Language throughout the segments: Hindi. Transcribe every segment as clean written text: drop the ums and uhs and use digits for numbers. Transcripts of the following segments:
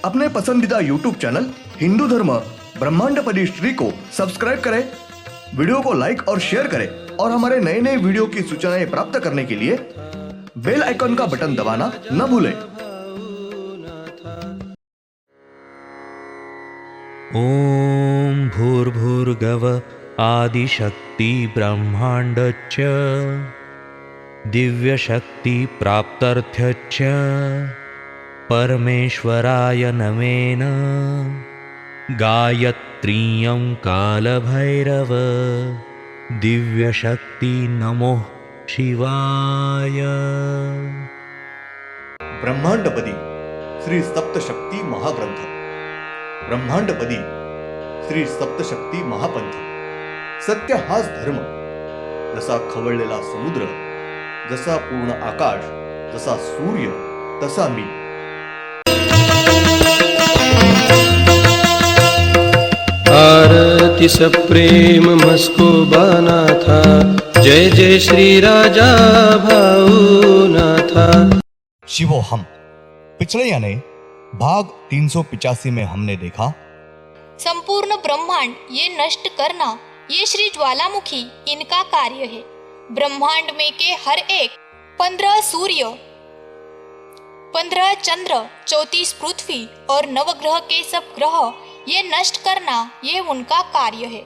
अपने पसंदीदा YouTube चैनल हिंदू धर्म ब्रह्मांडपदी श्री को सब्सक्राइब करें, वीडियो को लाइक और शेयर करें और हमारे नए नए वीडियो की सूचनाएं प्राप्त करने के लिए बेल आइकन का बटन दबाना न भूलें। ओम भूर्भुर्गव आदिशक्ति ब्रह्मांडच्च दिव्यशक्ति प्राप्त्यर्थ्यच्च परमेश्वराय नमेन गायत्रीयं कालभैरव दिव्यशक्ति नमो शिवाय। ब्रह्मांडपदी श्री सप्तशक्ती महाग्रंथ, ब्रह्मांडपदी श्री सप्तशक्ती महापंथ। सत्य हाच धर्म, जसा खवळलेला समुद्र, जसा पूर्ण आकाश, जसा सूर्य, तसा मी। आरती सप्रेम मस्को बाना था, जय जय श्री राजा भाऊनाथा। शिवो हम। पिछले यानी भाग 385 में हमने देखा संपूर्ण ब्रह्मांड ये नष्ट करना, ये श्री ज्वालामुखी इनका कार्य है। ब्रह्मांड में के हर एक 15 सूर्य, 15 चंद्र, 34 पृथ्वी और नवग्रह के सब ग्रह ये नष्ट करना, ये उनका कार्य है।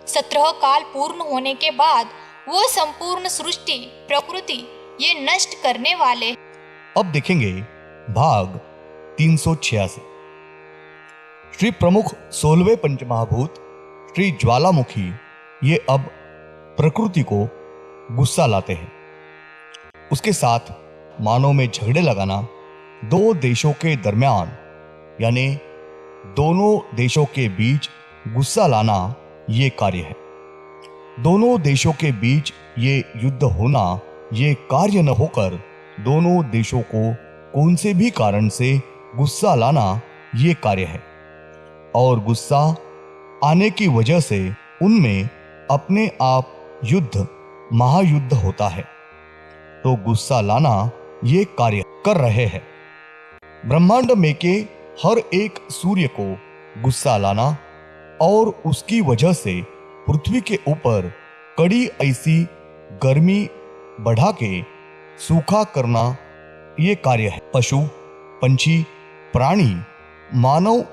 17 काल पूर्ण होने के बाद वो संपूर्ण सृष्टि प्रकृति ये नष्ट करने वाले। अब देखेंगे भाग 386। श्री प्रमुख 16वें पंचमहाभूत श्री ज्वालामुखी ये अब प्रकृति को गुस्सा लाते हैं। उसके साथ मानव में झगड़े लगाना, दो देशों के दरमियान यानी दोनों देशों के बीच गुस्सा लाना ये कार्य है। दोनों देशों के बीच ये युद्ध होना ये कार्य न होकर दोनों देशों को कौन से भी कारण से गुस्सा लाना ये कार्य है। और गुस्सा आने की वजह से उनमें अपने आप युद्ध महायुद्ध होता है। तो गुस्सा लाना ये कार्य कर रहे हैं। ब्रह्मांड में के हर एक सूर्य को गुस्सा लाना और उसकी वजह से पृथ्वी के ऊपर कड़ी ऐसी गर्मी बढ़ा के सूखा करना ये कार्य है। पशु, पंछी, प्राणी, मानव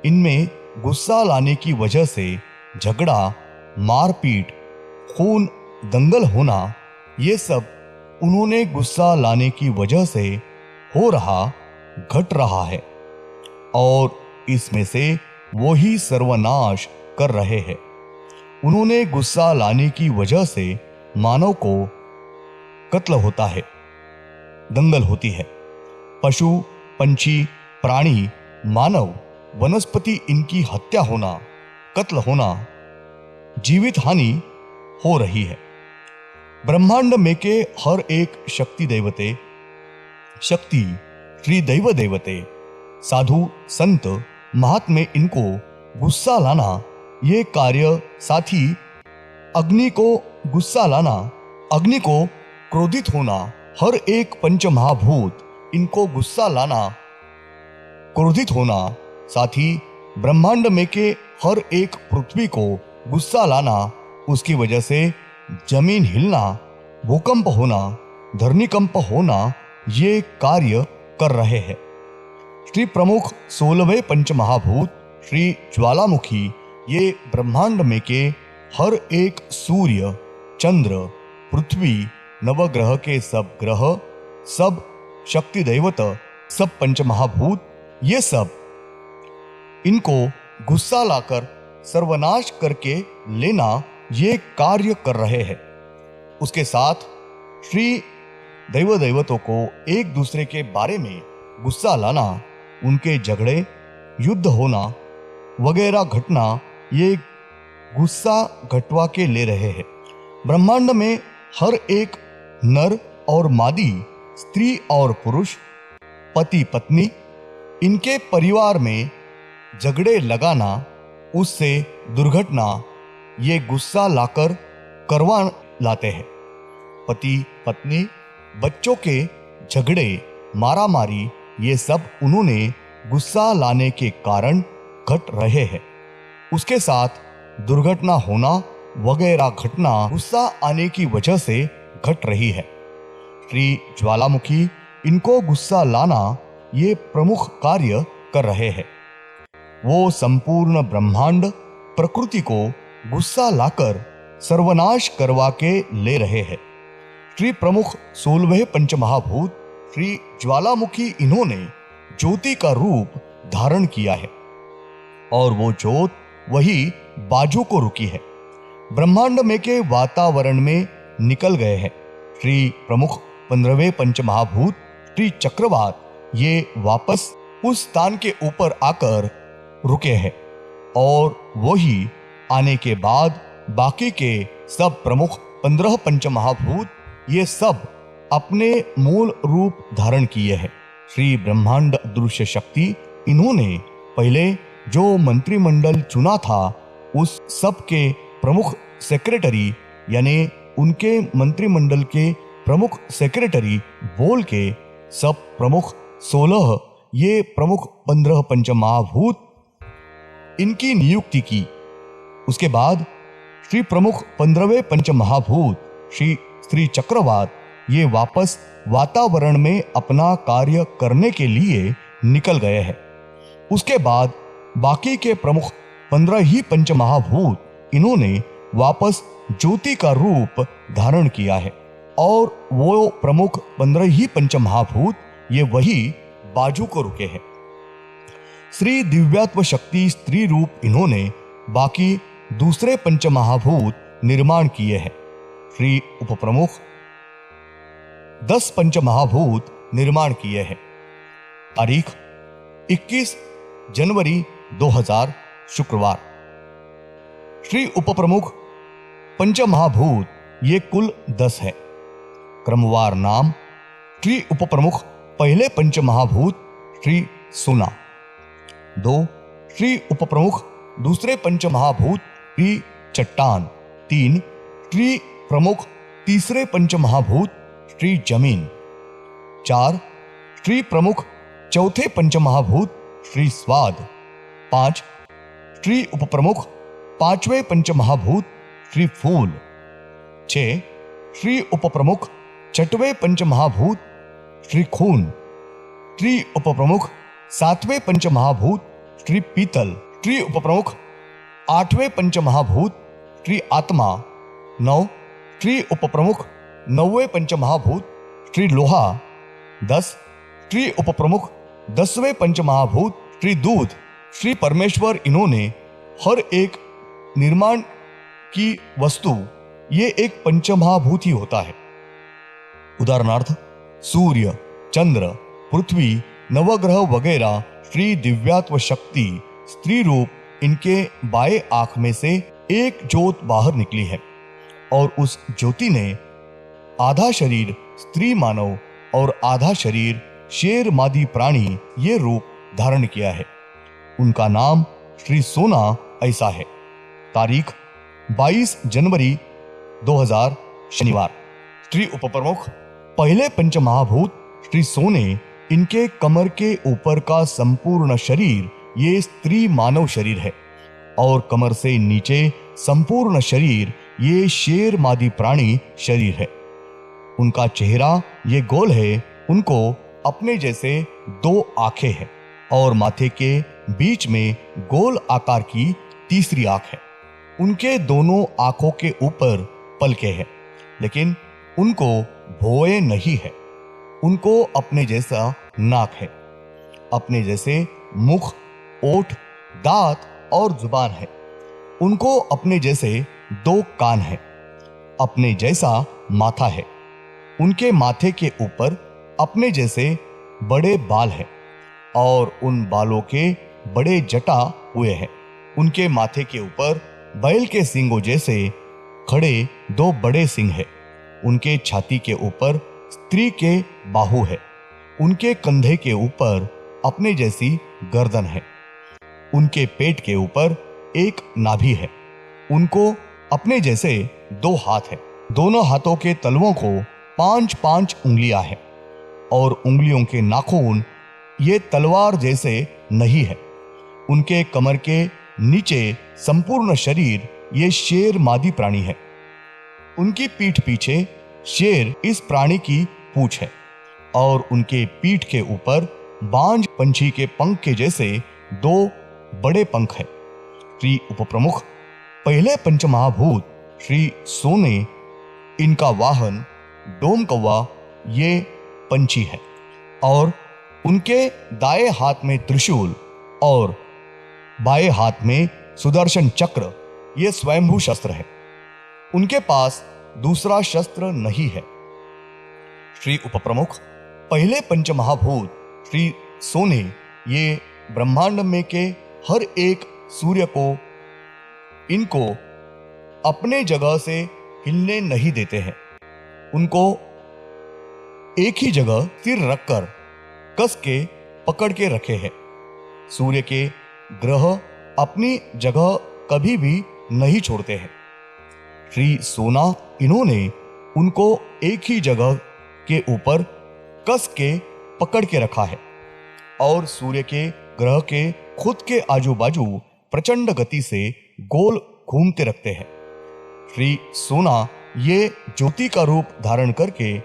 इनमें गुस्सा लाने की वजह से झगड़ा, मारपीट, खून, दंगल होना ये सब उन्होंने गुस्सा लाने की वजह से हो रहा, घट रहा है। और इसमें से वो ही सर्वनाश कर रहे हैं। उन्होंने गुस्सा लाने की वजह से मानव को कत्ल होता है, दंगल होती है। पशु, पंछी, प्राणी, मानव, वनस्पति इनकी हत्या होना, कत्ल होना, जीवित हानि हो रही है। ब्रह्मांड में के हर एक शक्ति देवते, शक्ति, श्री दैव देवते, साधु, संत, महात्मे इनको गुस्सा लाना ये कार्य, साथी अग्नि को गुस्सा लाना, अग्नि को क्रोधित होना, हर एक पंचमहाभूत इनको गुस्सा लाना, क्रोधित होना, साथ ही ब्रह्मांड में के हर एक पृथ्वी को गुस्सा लाना, उसकी वजह से जमीन हिलना, भूकंप होना, धरनीकंप होना ये कार्य कर रहे हैं। श्री प्रमुख 16वें पंचमहाभूत श्री ज्वालामुखी ये ब्रह्मांड में के हर एक सूर्य, चंद्र, पृथ्वी, नवग्रह के सब ग्रह, सब शक्ति दैवत, सब पंचमहाभूत ये सब इनको गुस्सा लाकर सर्वनाश करके लेना ये कार्य कर रहे हैं। उसके साथ श्री दैव दैवतों को एक दूसरे के बारे में गुस्सा लाना, उनके झगड़े, युद्ध होना वगैरह घटना ये गुस्सा घटवा के ले रहे हैं। ब्रह्मांड में हर एक नर और मादी, स्त्री और पुरुष, पति पत्नी इनके परिवार में झगड़े लगाना, उससे दुर्घटना ये गुस्सा लाकर करवा लाते हैं। पति पत्नी, बच्चों के झगड़े, मारामारी, ये सब उन्होंने गुस्सा लाने के कारण घट रहे हैं। उसके साथ दुर्घटना होना वगैरह घटना गुस्सा आने की वजह से घट रही है। श्री ज्वालामुखी इनको गुस्सा लाना ये प्रमुख कार्य कर रहे हैं। वो संपूर्ण ब्रह्मांड प्रकृति को गुस्सा लाकर सर्वनाश करवा के ले रहे हैं। श्री प्रमुख 16वें पंचमहाभूत श्री ज्वालामुखी इन्होंने ज्योति का रूप धारण किया है और वो ज्योत वही बाजू को रुकी है, ब्रह्मांड में के वातावरण में निकल गए हैं। श्री प्रमुख 15वें पंचमहाभूत श्री चक्रवात ये वापस उस स्थान के ऊपर आकर रुके हैं और वही आने के बाद बाकी के सब प्रमुख 15 पंचमहाभूत ये सब अपने मूल रूप धारण किए हैं। श्री ब्रह्मांड दृश्य शक्ति इन्होंने पहले जो मंत्रिमंडल चुना था उस सब के प्रमुख सेक्रेटरी यानी उनके मंत्रिमंडल के प्रमुख सेक्रेटरी बोल के सब प्रमुख 16 ये प्रमुख 15 पंचमहाभूत इनकी नियुक्ति की। उसके बाद श्री प्रमुख 15वें पंचमहाभूत श्री चक्रवात ये वापस वातावरण में अपना कार्य करने के लिए निकल गए हैं। उसके बाद बाकी के प्रमुख 15 ही पंचमहाभूत इन्होंने वापस ज्योति का रूप धारण किया है और वो प्रमुख 15 ही पंचमहाभूत ये वही बाजू को रुके हैं। श्री दिव्यात्व शक्ति स्त्री रूप इन्होंने बाकी दूसरे पंचमहाभूत निर्माण किए हैं। श्री उपप्रमुख 10 पंचमहाभूत निर्माण किए हैं। तारीख 21 जनवरी 2000 शुक्रवार। श्री उपप्रमुख पंचमहाभूत ये कुल 10 है। क्रमवार नाम श्री उपप्रमुख पहले पंचमहाभूत श्री सोना, 2 श्री उपप्रमुख दूसरे पंचमहाभूत श्री चट्टान, 3 श्री प्रमुख तीसरे पंचमहाभूत श्री जमीन, 4 श्री प्रमुख चौथे पंचमहाभूत श्री स्वाद, 5 श्री उपप्रमुख पांचवें पंचमहाभूत श्री फूल, 6 श्री उपप्रमुख छठवें पंचमहाभूत श्री खून, श्री उपप्रमुख 7वें पंचमहाभूत श्री पीतल, श्री उपप्रमुख 8वें पंचमहाभूत श्री आत्मा, 9 श्री उपप्रमुख 9वें पंचमहाभूत श्री लोहा, 10 श्री उपप्रमुख 10वें पंचमहाभूत श्री दूध। श्री परमेश्वर इन्होंने हर एक निर्माण की वस्तु ये एक पंचमहाभूत ही होता है। उदाहरणार्थ सूर्य, चंद्र, पृथ्वी, नवग्रह वगैरह श्री दिव्यात्व शक्ति स्त्री रूप इनके बाएं आंख में से एक ज्योत बाहर निकली है और उस ज्योति ने आधा शरीर स्त्री मानव और आधा शरीर शेर मादी प्राणी ये रूप धारण किया है। उनका नाम श्री सोना ऐसा है। तारीख 22 जनवरी 2000 शनिवार। श्री उपप्रमुख पहले पंचमहाभूत श्री सोने इनके कमर के ऊपर का संपूर्ण शरीर ये स्त्री मानव शरीर है और कमर से नीचे संपूर्ण शरीर ये शेर मादी प्राणी शरीर है। उनका चेहरा ये गोल है, उनको अपने जैसे 2 आंखें हैं और माथे के बीच में गोल आकार की तीसरी आंख है। उनके दोनों आंखों के ऊपर पलके हैं, लेकिन उनको भौएं नहीं है। उनको अपने जैसा नाक है, अपने जैसे मुख, ओठ, दांत और जुबान है। उनको अपने जैसे 2 कान है, अपने जैसा माथा है। उनके माथे के ऊपर अपने जैसे बड़े बाल है और उन बालों के बड़े जटा हुए हैं। उनके माथे के ऊपर बैल के सींगों जैसे खड़े 2 बड़े सींग है। उनके छाती के ऊपर स्त्री के बाहु है। उनके कंधे के ऊपर अपने जैसी गर्दन है। उनके पेट के ऊपर एक नाभि है। उनको अपने जैसे 2 हाथ है। दोनों हाथों के तलवों को 5-5 उंगलियां हैं और उंगलियों के नाखून ये तलवार जैसे नहीं है। उनके कमर के नीचे संपूर्ण शरीर ये शेर मादी प्राणी है। उनकी पीठ पीछे शेर इस प्राणी की पूंछ है और उनके पीठ के ऊपर बांझ पंछी के पंख के जैसे 2 बड़े पंख है। श्री उपप्रमुख, पहले पंचमहाभूत श्री सोने, इनका वाहन डोम कौवा ये पंछी है और उनके दाएं हाथ में त्रिशूल और बाएं हाथ में सुदर्शन चक्र ये स्वयंभू शस्त्र है। उनके पास दूसरा शस्त्र नहीं है। श्री उपप्रमुख, पहले पंचमहाभूत श्री सोने ये ब्रह्मांड में के हर एक सूर्य को इनको अपने जगह से हिलने नहीं देते हैं। उनको एक ही जगह स्थिर रखकर कस के पकड़ के रखे हैं। सूर्य के ग्रह अपनी जगह कभी भी नहीं छोड़ते हैं। श्री सोना, इन्होंने उनको एक ही जगह के ऊपर कस के पकड़ के रखा है और सूर्य के ग्रह के खुद के आजू बाजू प्रचंड गति से गोल घूमते रखते हैं। श्री सोना ये ज्योति का रूप धारण करके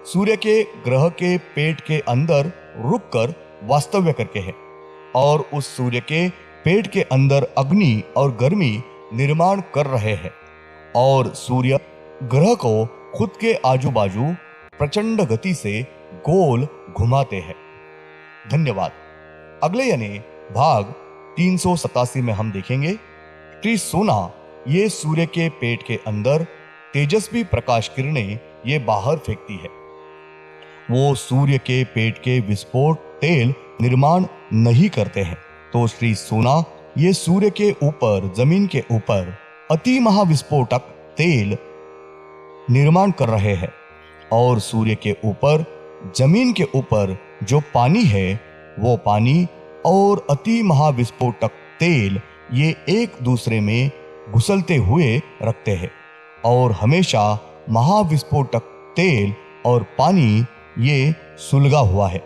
सूर्य के ग्रह के पेट के अंदर रुककर वास्तव्य करके है और उस सूर्य के पेट के अंदर अग्नि और गर्मी निर्माण कर रहे हैं और सूर्य ग्रह को खुद के आजू बाजू प्रचंड गति से गोल घुमाते हैं। धन्यवाद। अगले यानी भाग 387 में हम देखेंगे श्री सोना ये सूर्य के पेट के अंदर तेजस्वी प्रकाश किरणें ये बाहर फेंकती है। वो सूर्य के पेट के विस्फोट तेल निर्माण नहीं करते हैं, तो श्री सोना ये सूर्य के ऊपर, जमीन के ऊपर अति महाविस्फोटक तेल निर्माण कर रहे हैं और सूर्य के ऊपर, जमीन के ऊपर जो पानी है वो पानी और अति महाविस्फोटक तेल ये एक दूसरे में घुसलते हुए रखते हैं और हमेशा महाविस्फोटक तेल और पानी ये सुलगा हुआ है।